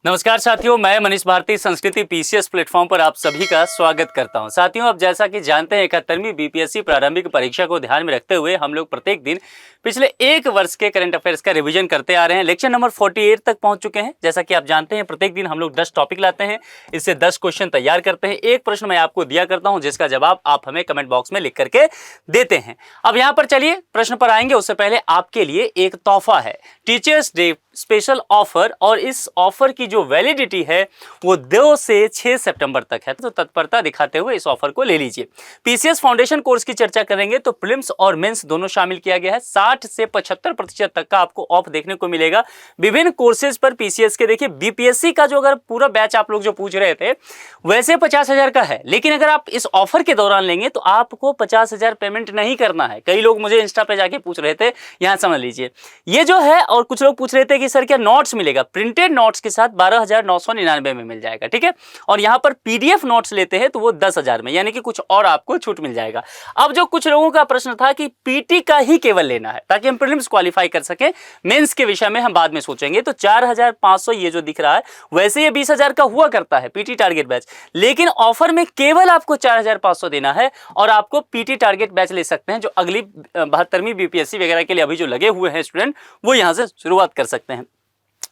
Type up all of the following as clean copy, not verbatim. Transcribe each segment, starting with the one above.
नमस्कार साथियों, मैं मनीष भारती संस्कृति पीसीएस प्लेटफॉर्म पर आप सभी का स्वागत करता हूं। साथियों, अब जैसा कि जानते हैं 71वीं बीपीएससी प्रारंभिक परीक्षा को ध्यान में रखते हुए हम लोग प्रत्येक दिन पिछले एक वर्ष के करंट अफेयर्स का रिवीजन करते आ रहे हैं। लेक्चर नंबर 48 तक पहुंच चुके हैं। जैसा कि आप जानते हैं प्रत्येक दिन हम लोग 10 टॉपिक लाते हैं, इससे 10 क्वेश्चन तैयार करते हैं। एक प्रश्न मैं आपको दिया करता हूँ जिसका जवाब आप हमें कमेंट बॉक्स में लिख करके देते हैं। अब यहाँ पर चलिए प्रश्न पर आएंगे, उससे पहले आपके लिए एक तोहफा है, टीचर्स डे स्पेशल ऑफर। और इस ऑफर की जो वैलिडिटी है वो 2 से 6 सितंबर तक है, तो तत्परता दिखाते हुए इस ऑफर को ले लीजिए। पीसीएस फाउंडेशन कोर्स की चर्चा करेंगे तो प्रीलिम्स और मेंस दोनों शामिल किया गया है। 60 से 75% तक का आपको ऑफ देखने को मिलेगा विभिन्न कोर्सेज पर पीसीएस के। देखिए बीपीएससी का जो अगर पूरा बैच आप लोग जो पूछ रहे थे वैसे 50,000 का है, लेकिन अगर आप इस ऑफर के दौरान लेंगे तो आपको 50,000 पेमेंट नहीं करना है। कई लोग मुझे इंस्टा पे जाके पूछ रहे थे, यहां समझ लीजिए ये जो है। और कुछ लोग पूछ रहे थे कि सर क्या नोट्स मिलेगा? प्रिंटेड नोट्स के साथ 12,999 में मिल जाएगा, ठीक है। और यहां पर पीडीएफ नोट्स लेते हैं तो वो 10,000 में, यानी कि कुछ और आपको छूट मिल जाएगा। अब जो कुछ लोगों का प्रश्न था कि पीटी का ही केवल लेना है ताकि हम प्रीलिम्स क्वालिफाई कर सकें, मेंस के विषय में हम बाद में सोचेंगे, तो 4,500 ये जो दिख रहा है, वैसे ये 20,000 का हुआ करता है पीटी टारगेट बैच, लेकिन ऑफर में केवल आपको 4,500 देना है और आपको पीटी टारगेट बैच ले सकते हैं। जो अगली 72वीं बीपीएससी वगैरह के लिए अभी जो लगे हुए हैं स्टूडेंट, वो यहां से शुरुआत कर सकते हैं।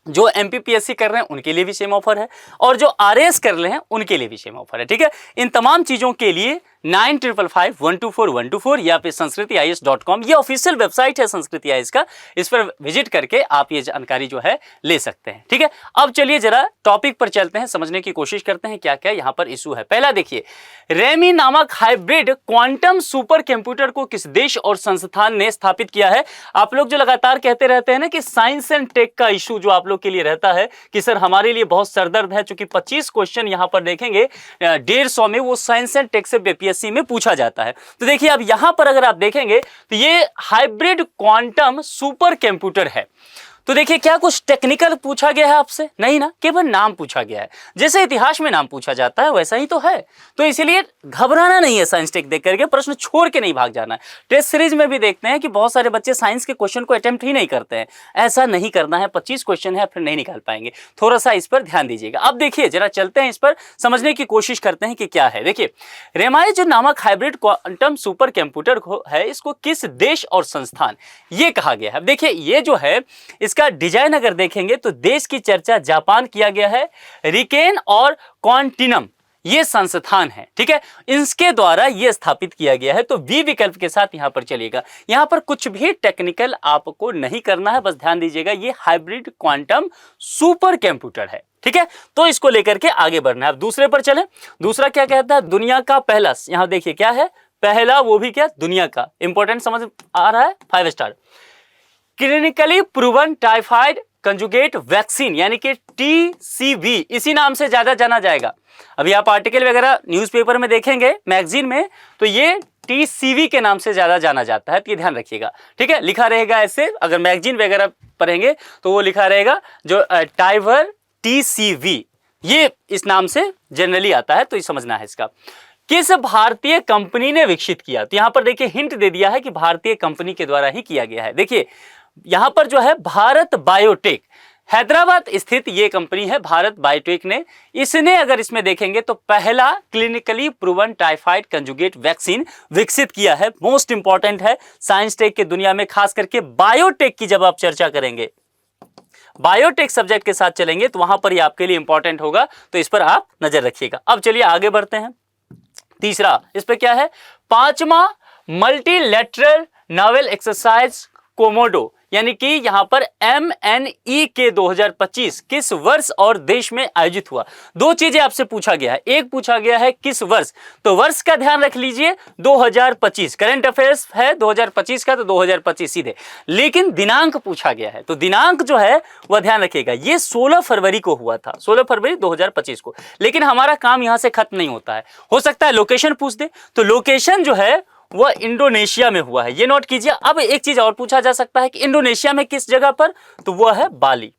जो एमपीपीएससी कर रहे हैं उनके लिए भी सेम ऑफर है और जो आरएएस कर रहे हैं उनके लिए भी सेम ऑफर है, ठीक है। इन तमाम चीजों के लिए 9555124124 या फिर sanskritiyis.com, ये ऑफिशियल वेबसाइट है संस्कृति आईएएस का, इस पर विजिट करके आप ये जानकारी जो है ले सकते हैं, ठीक है। अब चलिए जरा टॉपिक पर चलते हैं, समझने की कोशिश करते हैं क्या क्या यहाँ पर इशू है। पहला देखिए, रेमी नामक हाइब्रिड क्वांटम सुपर कंप्यूटर को किस देश और संस्थान ने स्थापित किया है? आप लोग जो लगातार कहते रहते हैं ना कि साइंस एंड टेक का इशू जो आप लोग के लिए रहता है कि सर हमारे लिए बहुत सरदर्द है, चूंकि 25 क्वेश्चन यहाँ पर देखेंगे 150 में वो साइंस एंड टेक से बीपीएससी में पूछा जाता है। तो देखिए अब यहां पर अगर आप देखेंगे तो ये हाइब्रिड क्वांटम सुपर कंप्यूटर है। तो देखिए क्या कुछ टेक्निकल पूछा गया है आपसे? नहीं ना, केवल नाम पूछा गया है। जैसे इतिहास में नाम पूछा जाता है वैसा ही तो है, तो इसलिए घबराना नहीं है। साइंस टेक देख करके प्रश्न छोड़ के नहीं भाग जाना है। टेस्ट सीरीज में भी देखते हैं कि बहुत सारे बच्चे साइंस के क्वेश्चन को अटेम्प्ट ही नहीं करते हैं। ऐसा नहीं करना है, 25 क्वेश्चन है फिर नहीं निकाल पाएंगे, थोड़ा सा इस पर ध्यान दीजिएगा। अब देखिए जरा चलते हैं, इस पर समझने की कोशिश करते हैं कि क्या है। देखिए रेमाई जो नामक हाइब्रिड क्वांटम सुपर कंप्यूटर है, इसको किस देश और संस्थान ये कहा गया है। अब देखिए ये जो है इसका डिजाइन अगर देखेंगे तो देश की चर्चा जापान किया गया है। रिकेन और क्वांटिनम ये संस्थान है, ठीक है, इनके द्वारा ये स्थापित किया गया है। तो बी विकल्प के साथ यहां पर चलिएगा। यहां पर कुछ भी टेक्निकल आपको नहीं करना है, बस ध्यान दीजिएगा ये हाइब्रिड क्वांटम सुपर कंप्यूटर है, ठीक है। तो इसको लेकर के आगे बढ़ना है। अब दूसरे पर चलें। दूसरा क्या कहता है? दुनिया का पहला, यहां देखिए क्या है पहला, वो भी क्या दुनिया का, इंपॉर्टेंट समझ आ रहा है, 5 star clinically proven typhoid conjugate vaccine यानी कि टीसीवी, इसी नाम से ज्यादा जाना जाएगा। अभी आप आर्टिकल वगैरह न्यूज़पेपर में देखेंगे, मैगजीन में, तो ये टीसीवी के नाम से ज्यादा जाना जाता है, तो ये ध्यान रखिएगा, ठीक है। लिखा रहेगा ऐसे, अगर मैगजीन वगैरह पढ़ेंगे तो वो लिखा रहेगा जो टाइवर टीसीवी, ये इस नाम से जनरली आता है, तो ये समझना है इसका। किस भारतीय कंपनी ने विकसित किया? तो यहां पर देखिए हिंट दे दिया है कि भारतीय कंपनी के द्वारा ही किया गया है। देखिए यहां पर जो है भारत बायोटेक, हैदराबाद स्थित ये कंपनी है भारत बायोटेक ने, इसने अगर इसमें देखेंगे तो पहला clinically proven typhoid conjugate vaccine विकसित किया है। मोस्ट इंपॉर्टेंट है साइंस टेक की दुनिया में, खास करके बायोटेक की जब आप चर्चा करेंगे, बायोटेक सब्जेक्ट के साथ चलेंगे तो वहां पर ये आपके लिए इंपॉर्टेंट होगा, तो इस पर आप नजर रखिएगा। अब चलिए आगे बढ़ते हैं। तीसरा इस पे क्या है? 5वां मल्टीलेटरल नावल एक्सरसाइज कोमोडो, यानी कि यहां पर MNE के 2025 किस वर्ष और देश में आयोजित हुआ? दो चीजें आपसे पूछा गया है, एक पूछा गया है किस वर्ष, तो वर्ष का ध्यान रख लीजिए 2025, करंट अफेयर्स है 2025 का, तो 2025 सीधे, लेकिन दिनांक पूछा गया है, तो दिनांक जो है वह ध्यान रखिएगा, ये 16 फरवरी को हुआ था, 16 फरवरी 2025 को। लेकिन हमारा काम यहां से खत्म नहीं होता है, हो सकता है लोकेशन पूछ दे, तो लोकेशन जो है वह इंडोनेशिया में हुआ है, ये नोट कीजिए। अब एक चीज और पूछा जा सकता है कि इंडोनेशिया में किस जगह पर, तो वह है बाली,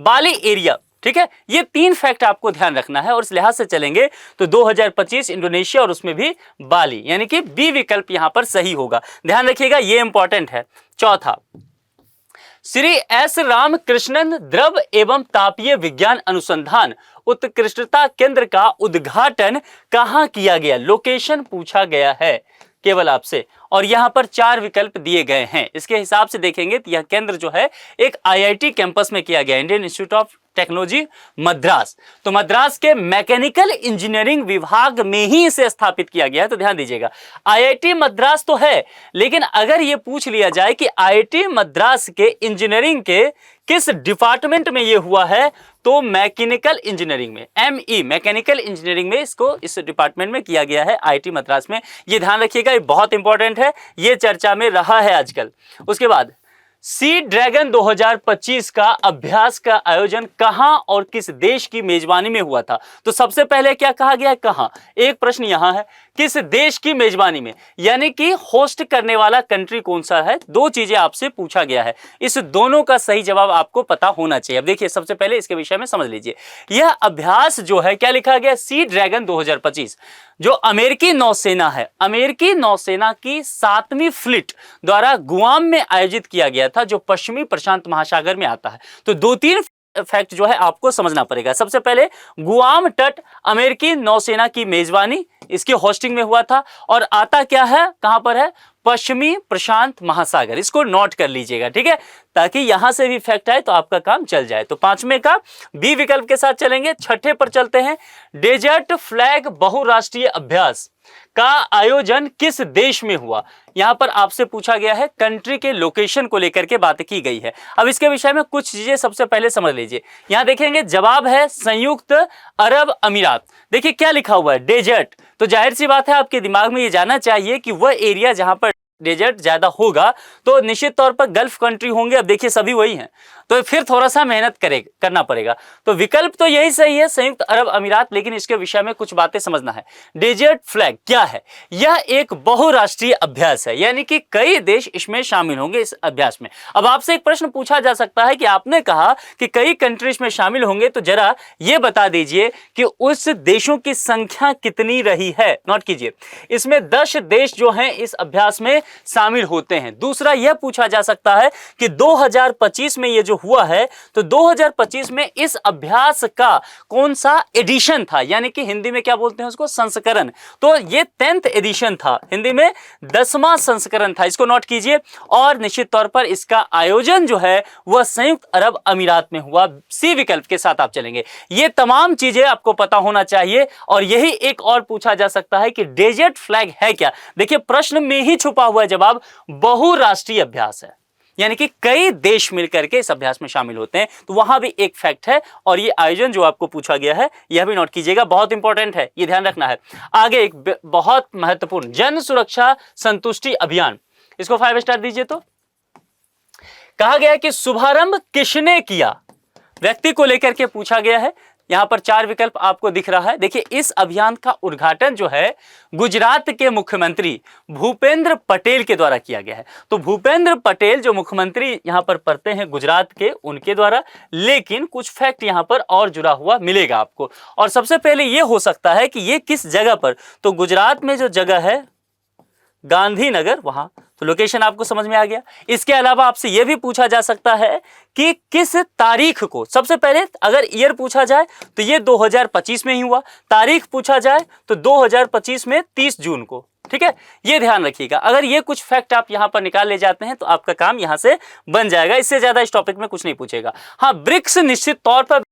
बाली एरिया, ठीक है। ये 3 फैक्ट आपको ध्यान रखना है और इस लिहाज से चलेंगे तो 2025 इंडोनेशिया और उसमें भी बाली, यानी कि बी विकल्प यहां पर सही होगा, ध्यान रखिएगा, ये इंपॉर्टेंट है। चौथा, श्री एस रामकृष्णन द्रव एवं तापीय विज्ञान अनुसंधान उत्कृष्टता केंद्र का उद्घाटन कहां किया गया, लोकेशन पूछा गया है केवल आपसे, और यहां पर 4 विकल्प दिए गए हैं। इसके हिसाब से देखेंगे तो यह केंद्र जो है एक आईआईटी कैंपस में किया गया, Indian institute of technology Madras. तो मद्रास के मैकेनिकल इंजीनियरिंग विभाग में ही इसे स्थापित किया गया है। तो ध्यान दीजिएगा, आईआईटी मद्रास तो है, लेकिन अगर यह पूछ लिया जाए कि आईआईटी मद्रास के इंजीनियरिंग के किस डिपार्टमेंट में यह हुआ है, तो मैकेनिकल इंजीनियरिंग में, एमई मैकेनिकल इंजीनियरिंग में इसको इस डिपार्टमेंट में किया गया है, आईआईटी मद्रास में। यह ध्यान रखिएगा, ये बहुत इंपॉर्टेंट है, ये चर्चा में रहा है आजकल। उसके बाद सी ड्रैगन 2025 का अभ्यास का आयोजन कहां और किस देश की मेजबानी में हुआ था। तो सबसे पहले क्या कहा गया है, कहां, एक प्रश्न यहां है, किस देश की मेजबानी में, यानी कि होस्ट करने वाला कंट्री कौन सा है। 2 चीजें आपसे पूछा गया है, इस दोनों का सही जवाब आपको पता होना चाहिए। अब देखिए, सबसे पहले इसके विषय में समझ लीजिए, यह अभ्यास जो है क्या लिखा गया, सी ड्रैगन 2025 जो अमेरिकी नौसेना है, अमेरिकी नौसेना की 7वीं फ्लीट द्वारा गुआम में आयोजित किया गया था, जो पश्चिमी प्रशांत महासागर में आता है। तो 2-3 फैक्ट जो है आपको समझना पड़ेगा। सबसे पहले, गुआम तट अमेरिकी नौसेना की मेजबानी, इसकी होस्टिंग में हुआ था, और आता क्या है, कहां पर है, पश्चिमी प्रशांत महासागर। इसको नोट कर लीजिएगा, ठीक है, ताकि यहां से भी फैक्ट आए तो आपका काम चल जाए। तो 5वें का बी विकल्प के साथ चलेंगे। 6ठे पर चलते हैं, डेजर्ट फ्लैग बहुराष्ट्रीय अभ्यास का आयोजन किस देश में हुआ। यहां पर आपसे पूछा गया है, कंट्री के लोकेशन को लेकर के बात की गई है। अब इसके विषय में कुछ चीजें सबसे पहले समझ लीजिए। यहां देखेंगे, जवाब है संयुक्त अरब अमीरात। देखिए क्या लिखा हुआ है, डेजर्ट, तो जाहिर सी बात है आपके दिमाग में ये जाना चाहिए कि वह एरिया जहां पर डेजर्ट ज्यादा होगा तो निश्चित तौर पर गल्फ कंट्री होंगे। अब देखिए सभी वही हैं, तो फिर थोड़ा सा मेहनत करना पड़ेगा। तो विकल्प तो यही सही है, संयुक्त अरब अमीरात, लेकिन इसके विषय में कुछ बातें समझना है। डेजर्ट फ्लैग क्या है, यह एक बहुराष्ट्रीय अभ्यास है, यानी कि कई देश इसमें शामिल होंगे इस अभ्यास में। अब आपसे एक प्रश्न पूछा जा सकता है कि आपने कहा कि कई कंट्रीज में शामिल होंगे, तो जरा यह बता दीजिए कि उस देशों की संख्या कितनी रही है। नोट कीजिए, इसमें 10 देश जो हैं इस अभ्यास में शामिल होते हैं। दूसरा यह पूछा जा सकता है कि 2025 में यह जो हुआ है, तो 2025 में इस अभ्यास का कौन सा एडिशन था, यानी कि हिंदी में क्या बोलते हैं उसको, संस्करण। तो ये 10th एडिशन था, हिंदी में 10वां संस्करण था, इसको नोट कीजिए। और निश्चित तौर पर इसका आयोजन जो है वह संयुक्त अरब अमीरात में हुआ। सी विकल्प के साथ आप चलेंगे। ये तमाम चीजें आपको पता होना चाहिए। और यही एक और पूछा जा सकता है कि डेजर्ट फ्लैग है क्या। देखिए प्रश्न में ही छुपा हुआ जवाब बहुराष्ट्रीय अभ्यास है, यानी कि कई देश मिलकर के इस अभ्यास में शामिल होते हैं। तो वहां भी एक फैक्ट है, और ये आयोजन जो आपको पूछा गया है यह भी नोट कीजिएगा, बहुत इंपॉर्टेंट है, ये ध्यान रखना है। आगे एक बहुत महत्वपूर्ण जन सुरक्षा संतुष्टि अभियान, इसको 5 स्टार दीजिए। तो कहा गया कि शुभारंभ किसने किया, व्यक्ति को लेकर के पूछा गया है। यहां पर 4 विकल्प आपको दिख रहा है। देखिए इस अभियान का उद्घाटन जो है गुजरात के मुख्यमंत्री भूपेंद्र पटेल के द्वारा किया गया है। तो भूपेंद्र पटेल जो मुख्यमंत्री यहां पर पढ़ते हैं गुजरात के, उनके द्वारा। लेकिन कुछ फैक्ट यहां पर और जुड़ा हुआ मिलेगा आपको। और सबसे पहले यह हो सकता है कि यह किस जगह पर, तो गुजरात में जो जगह है गांधीनगर, वहां, तो लोकेशन आपको समझ में आ गया। इसके अलावा आपसे यह भी पूछा जा सकता है कि किस तारीख को, सबसे पहले अगर ईयर पूछा जाए तो यह 2025 में ही हुआ, तारीख पूछा जाए तो 2025 में 30 जून को, ठीक है, ये ध्यान रखिएगा। अगर ये कुछ फैक्ट आप यहां पर निकाल ले जाते हैं तो आपका काम यहां से बन जाएगा। इससे ज्यादा इस टॉपिक में कुछ नहीं पूछेगा। हाँ, ब्रिक्स निश्चित तौर पर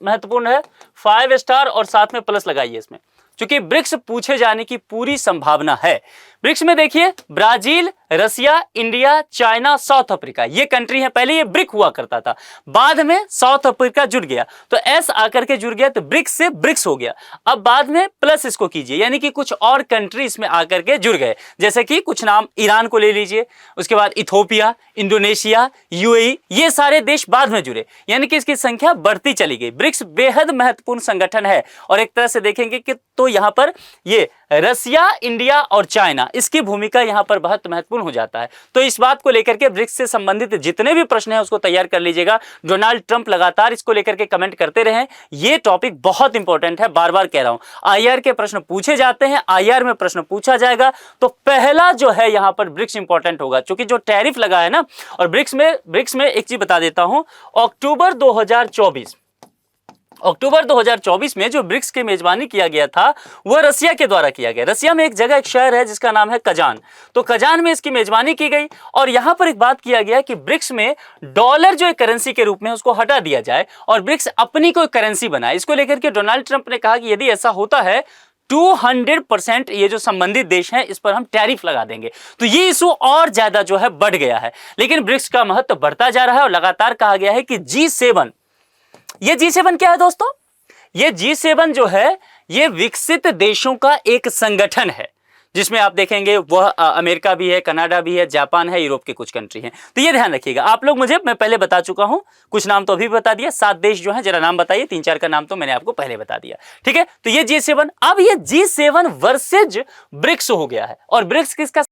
महत्वपूर्ण है, 5 स्टार और साथ में प्लस लगाइए इसमें, क्योंकि ब्रिक्स पूछे जाने की पूरी संभावना है। ब्रिक्स में देखिए ब्राजील, रसिया, इंडिया, चाइना, साउथ अफ्रीका, ये कंट्री है। पहले ये ब्रिक हुआ करता था, बाद में साउथ अफ्रीका जुड़ गया, तो एस आकर के जुड़ गया, तो ब्रिक्स से ब्रिक्स हो गया। अब बाद में प्लस इसको कीजिए, यानी कि कुछ और कंट्रीज में आकर के जुड़ गए, जैसे कि कुछ नाम ईरान को ले लीजिए, उसके बाद इथोपिया, इंडोनेशिया, यूएई, ये सारे देश बाद में जुड़े, यानी कि इसकी संख्या बढ़ती चली गई। ब्रिक्स बेहद महत्वपूर्ण संगठन है। और एक तरह से देखेंगे कि तो यहां पर ये रसिया, इंडिया और चाइना, इसकी भूमिका यहाँ पर बहुत महत्वपूर्ण हो जाता है। तो इस बात को लेकर के ब्रिक्स से संबंधित जितने भी प्रश्न हैं उसको तैयार कर लीजिएगा। डोनाल्ड ट्रंप लगातार इसको लेकर के कमेंट करते रहे। ये टॉपिक बहुत इंपॉर्टेंट है, बार बार कह रहा हूं। आईआर के प्रश्न पूछे जाते हैं, आईआर में प्रश्न पूछा जाएगा तो पहला जो है यहां पर ब्रिक्स इंपॉर्टेंट होगा, क्योंकि जो टैरिफ लगा है ना। और ब्रिक्स में एक चीज बता देता हूं, अक्टूबर 2024 में जो ब्रिक्स की मेजबानी किया गया था वह रसिया के द्वारा किया गया। रसिया में एक जगह, एक शहर है जिसका नाम है कजान। तो कजान में इसकी मेजबानी की गई और यहां पर एक बात किया गया कि ब्रिक्स में डॉलर जो एक करेंसी के रूप में उसको हटा दिया जाए और ब्रिक्स अपनी कोई करेंसी बनाए। इसको लेकर के डोनाल्ड ट्रंप ने कहा कि यदि ऐसा होता है 200% ये जो संबंधित देश हैं इस पर हम टैरिफ लगा देंगे। तो ये इशू और ज्यादा जो है बढ़ गया है। लेकिन ब्रिक्स का महत्व बढ़ता जा रहा है और लगातार कहा गया है कि G7, ये G7 क्या है दोस्तों? ये G7 जो है ये विकसित देशों का एक संगठन है जिसमें आप देखेंगे वह अमेरिका भी है, कनाडा भी है, जापान है, यूरोप के कुछ कंट्री हैं। तो ये ध्यान रखिएगा। आप लोग मैं पहले बता चुका हूं, कुछ नाम तो अभी बता दिया। 7 देश जो हैं जरा नाम बताइए, 3-4 का नाम तो मैंने आपको पहले बता दिया। ठीक है, तो ये G7, अब ये G7 वर्सेज ब्रिक्स हो गया है। और ब्रिक्स किसका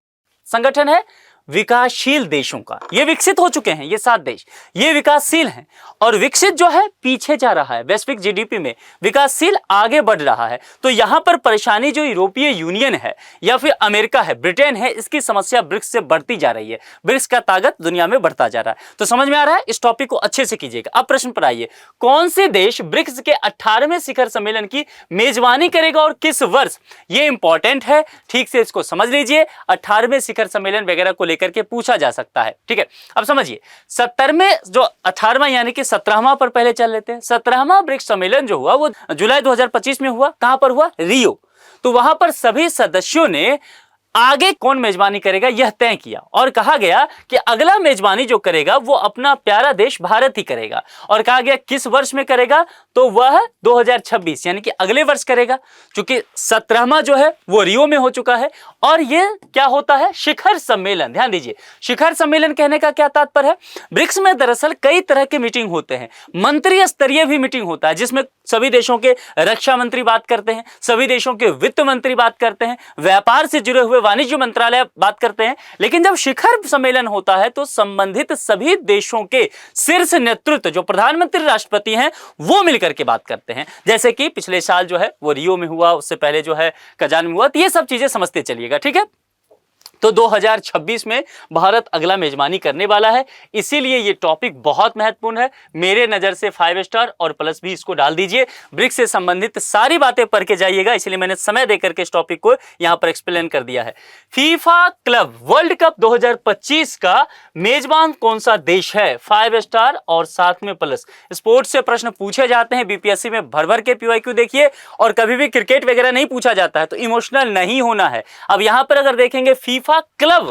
संगठन है? विकासशील देशों का। ये विकसित हो चुके हैं, ये 7 देश ये विकासशील हैं। और विकसित जो है पीछे जा रहा है वैश्विक जीडीपी में, विकासशील आगे बढ़ रहा है। तो यहां पर परेशानी जो यूरोपीय यूनियन है या फिर अमेरिका है, ब्रिटेन है, इसकी समस्या ब्रिक्स से बढ़ती जा रही है। ब्रिक्स का ताकत दुनिया में बढ़ता जा रहा है। तो समझ में आ रहा है? इस टॉपिक को अच्छे से कीजिएगा। अब प्रश्न पर आइए, कौन से देश ब्रिक्स के 18वें शिखर सम्मेलन की मेजबानी करेगा और किस वर्ष? ये इंपॉर्टेंट है, ठीक से इसको समझ लीजिए। 18वें शिखर सम्मेलन वगैरह को लेकर के पूछा जा सकता है। ठीक है, अब समझिए 17वें जो 18वां यानी कि 17वां पर पहले चल लेते हैं। 17वां ब्रिक्स सम्मेलन जो हुआ वो जुलाई 2025 में हुआ। कहां पर हुआ? रियो। तो वहां पर सभी सदस्यों ने आगे कौन मेजबानी करेगा यह तय किया और कहा गया कि अगला मेजबानी जो करेगा वो अपना प्यारा देश भारत ही करेगा। और कहा गया किस वर्ष में करेगा? तो वह 2026 यानी कि अगले वर्ष करेगा, क्योंकि 17वां जो है वो रियो में हो चुका है। और ये क्या होता है? शिखर सम्मेलन। ध्यान दीजिए, शिखर सम्मेलन कहने का क्या तात्पर्य है? ब्रिक्स में दरअसल कई तरह के मीटिंग होते हैं, मंत्री स्तरीय भी मीटिंग होता है जिसमें सभी देशों के रक्षा मंत्री बात करते हैं, सभी देशों के वित्त मंत्री बात करते हैं, व्यापार से जुड़े हुए वाणिज्य मंत्रालय बात करते हैं। लेकिन जब शिखर सम्मेलन होता है तो संबंधित सभी देशों के शीर्ष नेतृत्व जो प्रधानमंत्री, राष्ट्रपति हैं, वो मिलकर के बात करते हैं। जैसे कि पिछले साल जो है वो रियो में हुआ, उससे पहले जो है कजान में हुआ। तो ये सब चीजें समझते चलिएगा। ठीक है, तो 2026 में भारत अगला मेजबानी करने वाला है, इसीलिए ये टॉपिक बहुत महत्वपूर्ण है। मेरे नज़र से 5 स्टार और प्लस भी इसको डाल दीजिए। ब्रिक्स से संबंधित सारी बातें पढ़ के जाइएगा, इसलिए मैंने समय देकर के इस टॉपिक को यहाँ पर एक्सप्लेन कर दिया है। फीफा क्लब वर्ल्ड कप 2025 का मेजबान कौन सा देश है? 5 स्टार और साथ में प्लस। स्पोर्ट्स से प्रश्न पूछे जाते हैं बीपीएससी में, भर भर के PYQ देखिए। और कभी भी क्रिकेट वगैरह नहीं पूछा जाता है, तो इमोशनल नहीं होना है। अब यहाँ पर अगर देखेंगे फीफा क्लब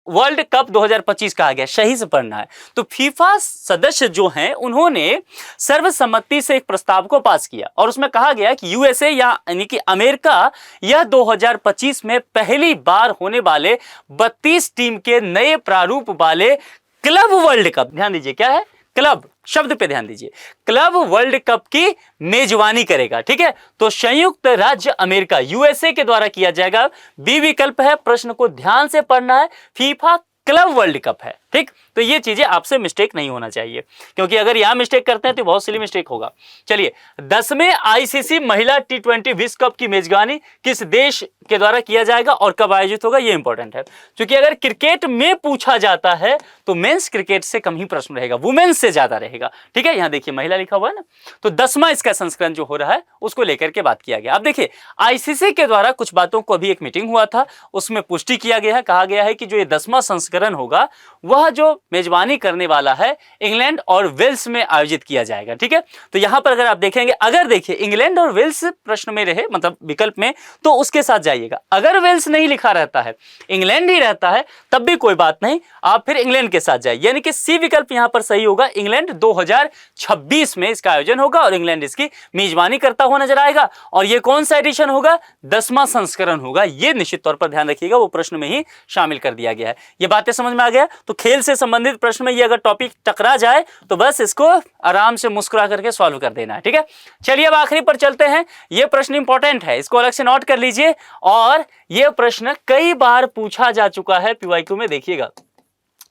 वर्ल्ड कप 2025 कहा गया, सही से पढ़ना है। तो फीफा सदस्य जो हैं उन्होंने सर्वसम्मति से एक प्रस्ताव को पास किया और उसमें कहा गया कि यूएसए यानी कि अमेरिका यह 2025 में पहली बार होने वाले 32 टीम के नए प्रारूप वाले क्लब वर्ल्ड कप, ध्यान दीजिए क्या है? क्लब शब्द पे ध्यान दीजिए, क्लब वर्ल्ड कप की मेजबानी करेगा। ठीक है, तो संयुक्त राज्य अमेरिका यूएसए के द्वारा किया जाएगा। बी विकल्प है, प्रश्न को ध्यान से पढ़ना है। फीफा क्लब वर्ल्ड कप है। ठीक, तो ये चीजें आपसे मिस्टेक नहीं होना चाहिए, क्योंकि अगर यहां मिस्टेक करते हैं तो बहुत सिली मिस्टेक होगा। चलिए, 10वें आईसीसी महिला T20 विश्व कप की मेजबानी किस देश के द्वारा किया जाएगा और कब आयोजित होगा? ये इंपॉर्टेंट है, क्योंकि अगर क्रिकेट में पूछा जाता है तो मेंस क्रिकेट से कम ही प्रश्न रहेगा, वुमेन्स से ज्यादा रहेगा। ठीक है, यहां देखिए महिला लिखा हुआ है ना, तो 10वां इसका संस्करण जो हो रहा है उसको लेकर के बात किया गया। अब देखिए, आईसीसी के द्वारा कुछ बातों को अभी एक मीटिंग हुआ था, उसमें पुष्टि किया गया है। कहा गया है कि जो ये 10वां संस्करण होगा वह जो मेजबानी करने वाला है इंग्लैंड और वेल्स में आयोजित किया जाएगा। ठीक है, तो यहां पर अगर आप देखेंगे, अगर देखिए इंग्लैंड और वेल्स प्रश्न में रहे, मतलब विकल्प में, तो उसके साथ जाइएगा। अगर वेल्स नहीं लिखा रहता है, इंग्लैंड ही रहता है, तब भी कोई बात नहीं, आप फिर इंग्लैंड के साथ जाइए, यानी कि सी विकल्प यहां पर सही होगा। इंग्लैंड 2026 में इसका आयोजन होगा और इंग्लैंड इसकी मेजबानी करता हुआ नजर आएगा। और ये कौन सा एडिशन होगा? 10वां संस्करण होगा। ये निश्चित तौर पर ध्यान रखिएगा, वो प्रश्न में ही शामिल कर दिया गया है। ये बातें समझ में आ गया? तो खेल से संबंधित प्रश्न में ये अगर टॉपिक टकरा जाए तो बस इसको आराम से मुस्कुरा करके सॉल्व कर देना है, ठीक है। चलिए अब आखिरी पर चलते हैं। ये प्रश्न इंपॉर्टेंट है, इसको अलग से नोट कर लीजिए और ये प्रश्न कई बार पूछा जा चुका है पीवाईक्यू में। देखिएगा,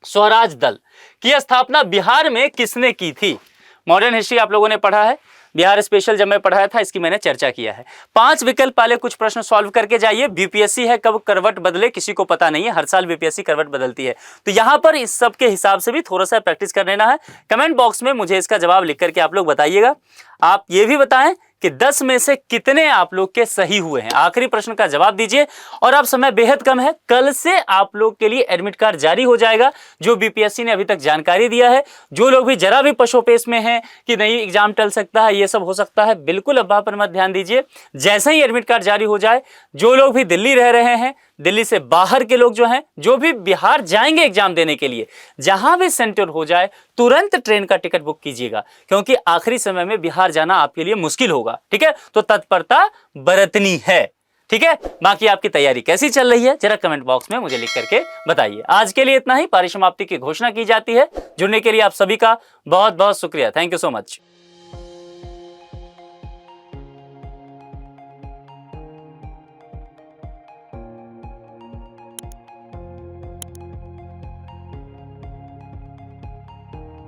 स्वराज दल की स्थापना बिहार में किसने की थी? मॉडर्न हिस्ट्री आप लोगों ने पढ़ा है, बिहार स्पेशल जब मैं पढ़ाया था इसकी मैंने चर्चा किया है। 5 विकल्प वाले कुछ प्रश्न सॉल्व करके जाइए। बीपीएससी है, कब करवट बदले किसी को पता नहीं है, हर साल बीपीएससी करवट बदलती है, तो यहां पर इस सब के हिसाब से भी थोड़ा सा प्रैक्टिस कर लेना है। कमेंट बॉक्स में मुझे इसका जवाब लिख करके आप लोग बताइएगा। आप ये भी बताएं कि 10 में से कितने आप लोग के सही हुए हैं। आखिरी प्रश्न का जवाब दीजिए। और अब समय बेहद कम है, कल से आप लोग के लिए एडमिट कार्ड जारी हो जाएगा, जो बीपीएससी ने अभी तक जानकारी दिया है। जो लोग भी जरा भी पशोपेश में हैं कि नहीं एग्जाम टल सकता है, ये सब हो सकता है, बिल्कुल अफवाह पर मत ध्यान दीजिए। जैसे ही एडमिट कार्ड जारी हो जाए, जो लोग भी दिल्ली रह रहे हैं, दिल्ली से बाहर के लोग जो हैं, जो भी बिहार जाएंगे एग्जाम देने के लिए, जहां भी सेंटर हो जाए तुरंत ट्रेन का टिकट बुक कीजिएगा, क्योंकि आखिरी समय में बिहार जाना आपके लिए मुश्किल होगा, ठीक है। तो तत्परता बरतनी है, ठीक है। बाकी आपकी तैयारी कैसी चल रही है जरा कमेंट बॉक्स में मुझे लिख करके बताइए। आज के लिए इतना ही, परिसमाप्ति की घोषणा की जाती है। जुड़ने के लिए आप सभी का बहुत बहुत शुक्रिया। Thank you so much.